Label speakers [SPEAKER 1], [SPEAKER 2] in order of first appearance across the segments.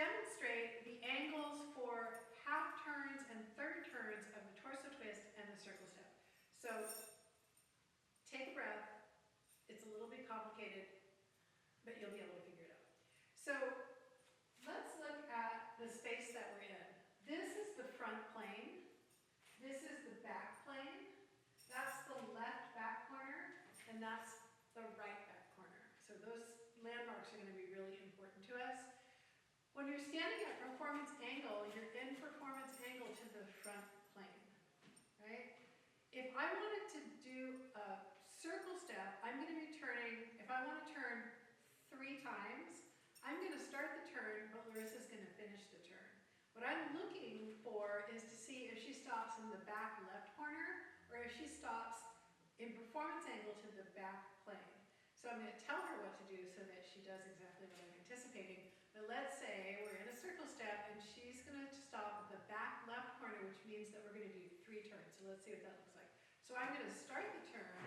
[SPEAKER 1] demonstrate the angles for half turns and third turns of the torso twist and the circle step. So take a breath. It's a little bit complicated, but you'll be able to figure it out. So let's look at the space that we're in. This is the front plane. This is the back plane. That's the left back corner, and that's the right back corner. So those landmarks are going to be really important to us. When you're standing at performance angle, you're in performance angle to the front plane, right? If I wanted to do a circle step, I'm going to be turning, if I want to turn 3 times, I'm going to start the turn, but Larissa's going to finish the turn. What I'm looking for is to see if she stops in the back left corner or if she stops in performance angle to the back plane. So I'm going to tell her what to do so that she does exactly what I'm anticipating. But let's say we're in a circle step and she's going to stop at the back left corner, which means that we're going to do 3 turns. So let's see what that looks like. So I'm going to start the turn.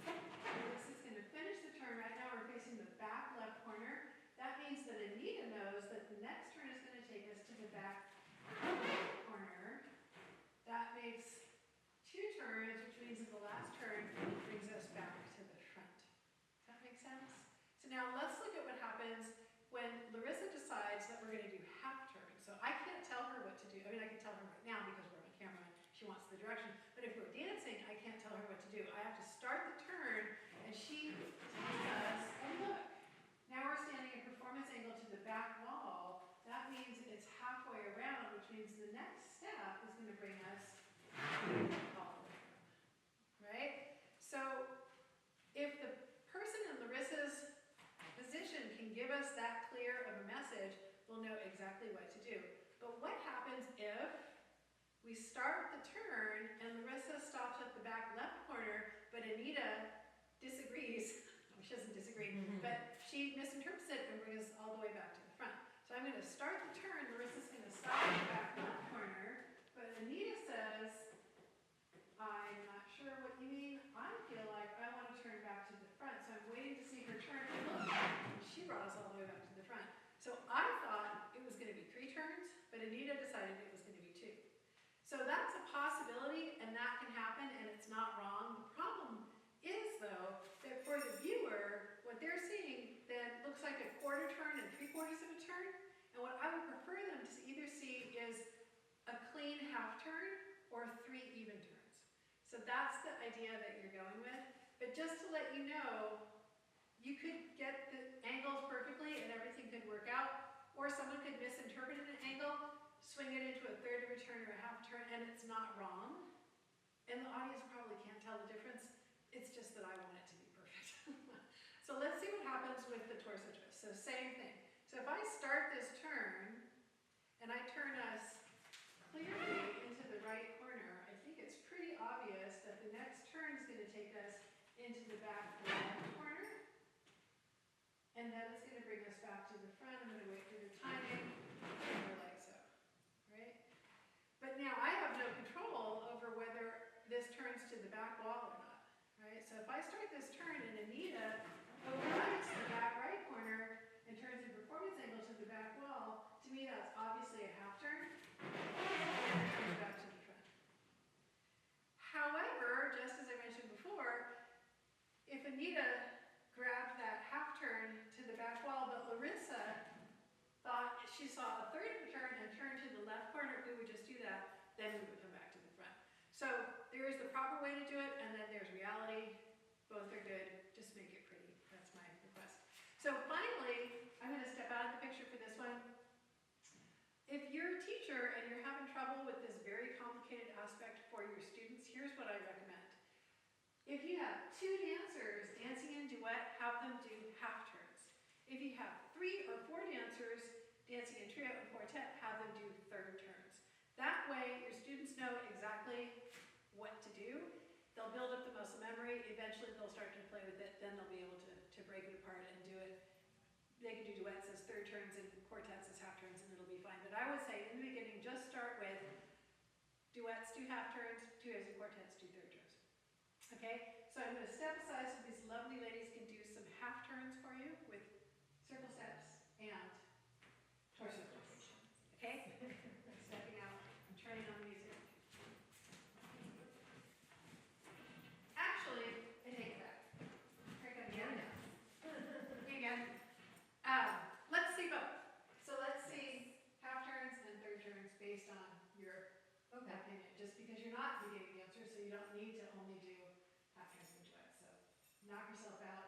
[SPEAKER 1] This is going to finish the turn. Right now we're facing the back left corner. That means that Anita knows that the next turn is going to take us to the back right corner. That makes 2 turns, which means that the last turn brings us back to the front. Does that make sense? So now let's look at what happens when Larissa decides that we're going to do half turns. So I can't tell her what to do. I mean, I can tell her right now because we're on camera and she wants the direction. But if we're dancing, I can't tell her what to do. I have to start the turn and she tells us, and look, now we're standing in performance angle to the back wall. That means it's halfway around, which means the next step is going to bring us all the way around. Right? So if the person in Larissa's position can give us that clear of a message, we'll know exactly what to do. But what happens if we start the turn and Larissa stops at the back left corner, but Anita disagrees? No, she doesn't disagree, but she misinterprets it and brings us all the way back to the front. So I'm going to start the turn, Larissa's going to stop at the back left corner, but Anita says, I'm not sure what you mean. I feel like I want to turn back to the front, so I'm waiting to see her turn. And look, she brought us all the way back to the front. So I thought it was going to be 3 turns, but Anita decided it was going to be 2. So that's a possibility, and that can happen, and it's not wrong. The problem is, though, that for the viewer, what they're seeing then looks like a quarter turn and 3/4 of a turn. And what I would prefer them to either see is a clean half turn or 3 even turns. So that's the idea that you're going with. But just to let you know, you could get the angles perfectly and everything could work out, or someone could misinterpret an angle, swing it into a third of a turn or a half turn, and it's not wrong. And the audience probably can't tell the difference. It's just that I want it to be perfect. So let's see what happens with the torso twist. So same thing. So if I start this turn, and I turn us clearly into the right corner, I think it's pretty obvious that the next turn is going to take us into the back left corner. And then it's going to bring us back to the front. I'm going to wait for the timing, over like so, right? But now I have no control over whether this turns to the back wall or not, right? So if I start this turn and Anita overrides the back right corner and turns in performance angle to the back wall, to me that's obviously a half turn, and it comes back to the front. However, just as I mentioned before, if Anita grabbed that half turn to the back wall, but Larissa thought she saw a third of a turn and turned to the left corner, we would just do that, then we would come back to the front. So there is the proper way to do it, and then there's reality. Both are good. Just make it pretty. That's my request. So finally, I'm going to step out of the picture for this one. If you're a teacher and you're having trouble with this very complicated aspect for your students, here's what I recommend. If you have 2 dancers dancing in duet, have them do half turns. If you have 3 or 4 dancers dancing in trio and quartet, have them do third turns. That way, your students know exactly what to do. They'll build up the muscle memory. Eventually, they'll start to play with it. Then they'll be able to break it apart and do it. They can do duets as third turns and quartets as half turns, and it'll be fine. But I would say, in the beginning, just start with duets, do half turns, trios and quartets, do third turns. Okay? So I'm going to step aside so these lovely ladies can do some half turns for you with circle steps and torso twist. you don't need to only do half turns and pirouettes. So knock yourself out